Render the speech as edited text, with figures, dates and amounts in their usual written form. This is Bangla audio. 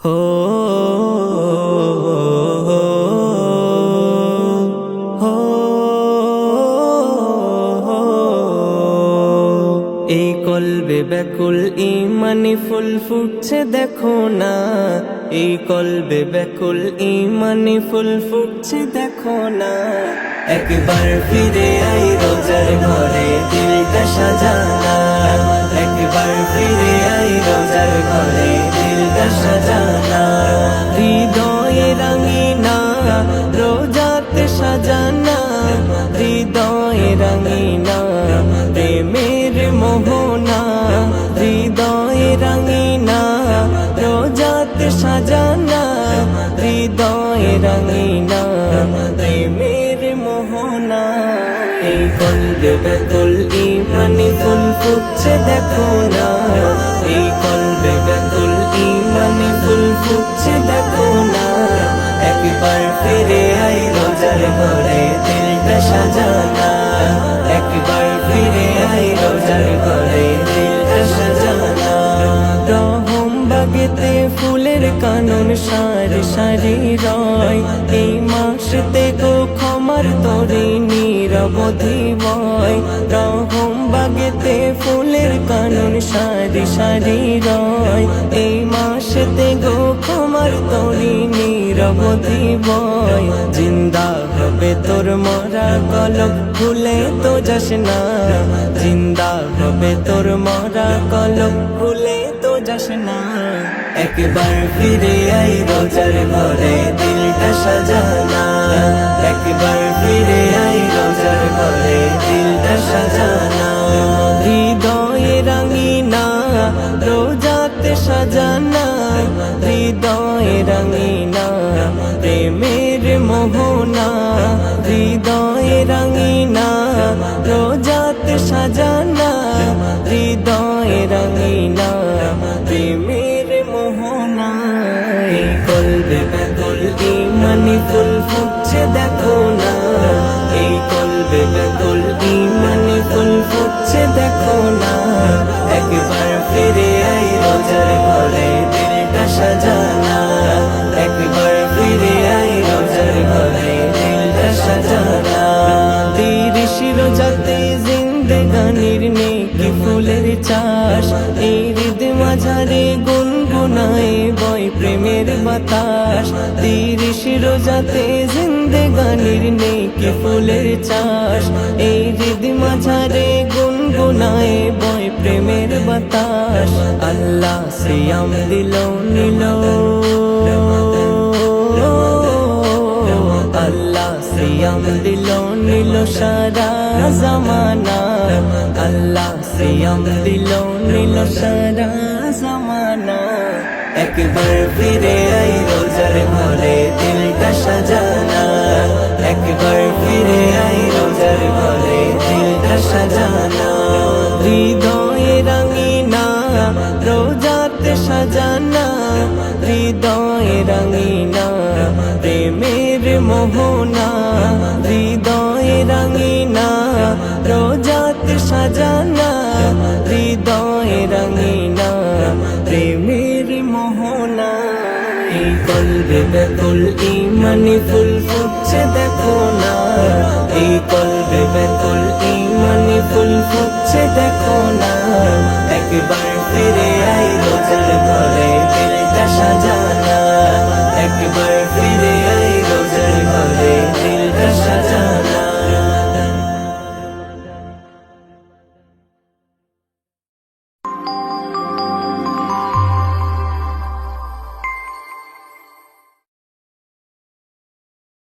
হো হো এই কলবে ব্যাকুল ইমানি ফুল ফুটছে দেখো না, এই কলবে ব্যাকুল ইমানি ফুল ফুটছে দেখো না। একবার ফিরে আই রোজার ঘরে দিলটা সাজানা, একবার ফিরে আই রোজার ঘরে দিলটা সাজানা। হৃদয়ে রঙিনা রোজাতে সাজানা, হৃদয়ে রঙিনা প্রেমের মোহনা, হৃদয়ে রঙিনা রোজাতে সাজানা, হৃদয়ে রঙিনা প্রেমের মোহনা। এই কলবে ব্যাকুল ইমানি ফুল ফুটছে দেখো না, এই কলবে ব্যাকুল ইমানি ফুল ফুটছে দেখো না। একবার ফিরে আই রোজার ঘরে দিলটা সাজানা, একবার ফিরে আই রোজার ঘরে দিলটা সাজানা। রহম বাগেতে ফুলের কানন সারি সারি রয়, এই মাসেতে গো ক্ষমার তরি নিরবধি বয়। রহম বাগেতে ফুলের কানন সারি সারি রয়, এই মাসেতে গো ক্ষমার তরি নিরবধি বয়। জিন্দা হবে তোর মরা কলব ভুলে তো যাস না, জিন্দা হবে তোর মরা কলব ভুলে তো যাস না। একবার ফিরে আই রোজার ঘরে দিলটা সাজানা, একবার ফিরে আই রোজার ঘরে দিলটা সাজানা। হৃদয়ে রঙিনা রোজাতে সাজানা, হৃদয়ে রঙিনা প্রেমের মোহনা, হৃদয়ে রঙিনা রোজাতে সাজানা, হৃদয়ে রঙিনা প্রেমের মোহনা। এই কলবে ব্যাকুল ইমানি ফুল ফুটছে দেখো না, এই কলবে ব্যাকুল ইমানি ফুল ফুটছে দেখো না। একবার ফিরে আই রোজার ঘরে দিলটা সাজানা, একবার ফিরে আই রোজার ঘরে দিলটা সাজানা। তিরিশ রোজাতে জিন্দেগানির নেকি ফুলের চাষ, এই হৃদ মাঝারে গুনগুনায় বয় প্রেমের বাতাস। তিরিশ রোজাতে জিন্দেগানির নেকি ফুলের চাষ, এই হৃদ মাঝারে গুনগুনায় বয় প্রেমের বাতাস। আল্লাহ সিয়াম দিল নিল, আল্লাহ সিয়াম দিল নিল সারা জামানা, আল্লাহ সিয়াম দিল নিল সারা জামানা। একবার ফিরে আই রোজার ঘরে দিলটা সাজানা, একবার ফিরে আই রোজার ঘরে দিলটা সাজানা। হৃদয়ে রঙিনা রোজাতে সাজানা, হৃদয়ে রঙিনা প্রেমের মোহনা, হৃদয়ে রঙিনা রোজাতে সাজানা, হৃদয়ে রঙিনা প্রেমের মোহনা। এই কলবে ব্যাকুল ইমানি ফুল ফুটছে দেখো না, এই কলবে ব্যাকুল ইমানি ফুল ফুটছে দেখো না। একবার ফিরে আই রোজার ঘরে